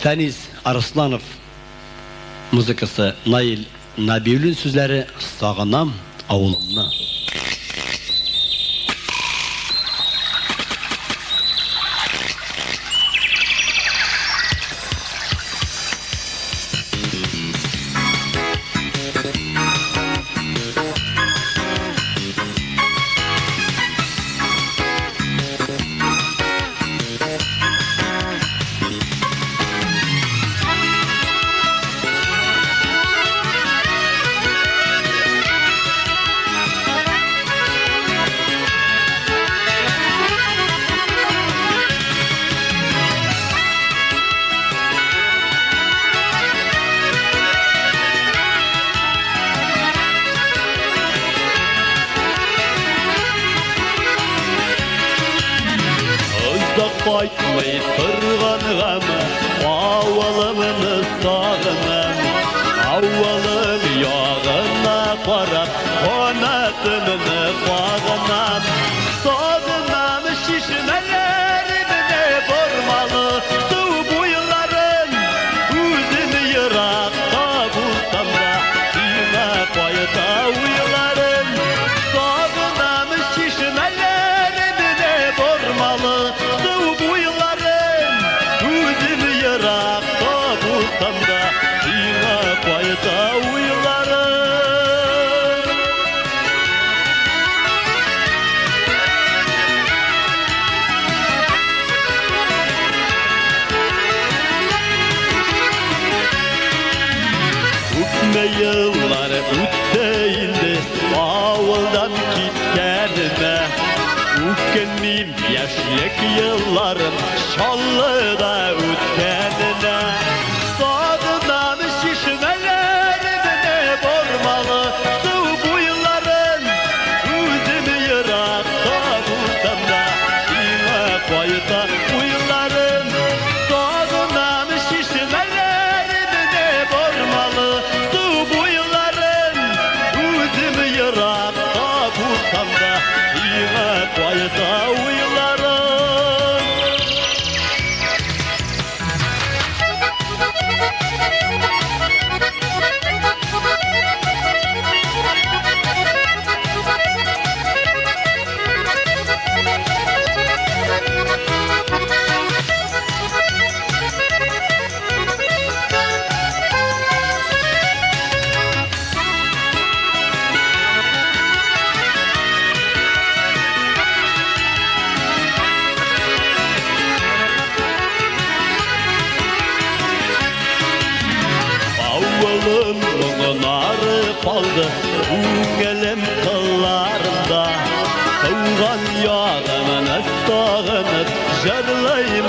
Feniz Arslanov muzikası, Nail Nabiul'ün sözleri Sağınam Avulumna. Qaytmay turganğama avvalımını sağınam, avvalım yağına qarab qanatımını bağınam. Sağınam şişmelerimine vurmalı su buyularım, üzüm yıraqda bulsam da sine qayta uyularım. Sağınam şişmelerimine vurmalı yıllar ötteydi avuldan gitkenime, Ukkenmiyim yaşlık yıllarım Şallı'da ötkenine. Sağından şişmelerimine vurmalı su buyuların, üzümü yırakta bulsam da sine qayta uyularım. Sağından şişmelerimine vurmalı bulsam da yine qayta uyularım. Avvalım narı kaldı Üngelim kıllarında, Kavgan yağımını sağınıp Jırlayım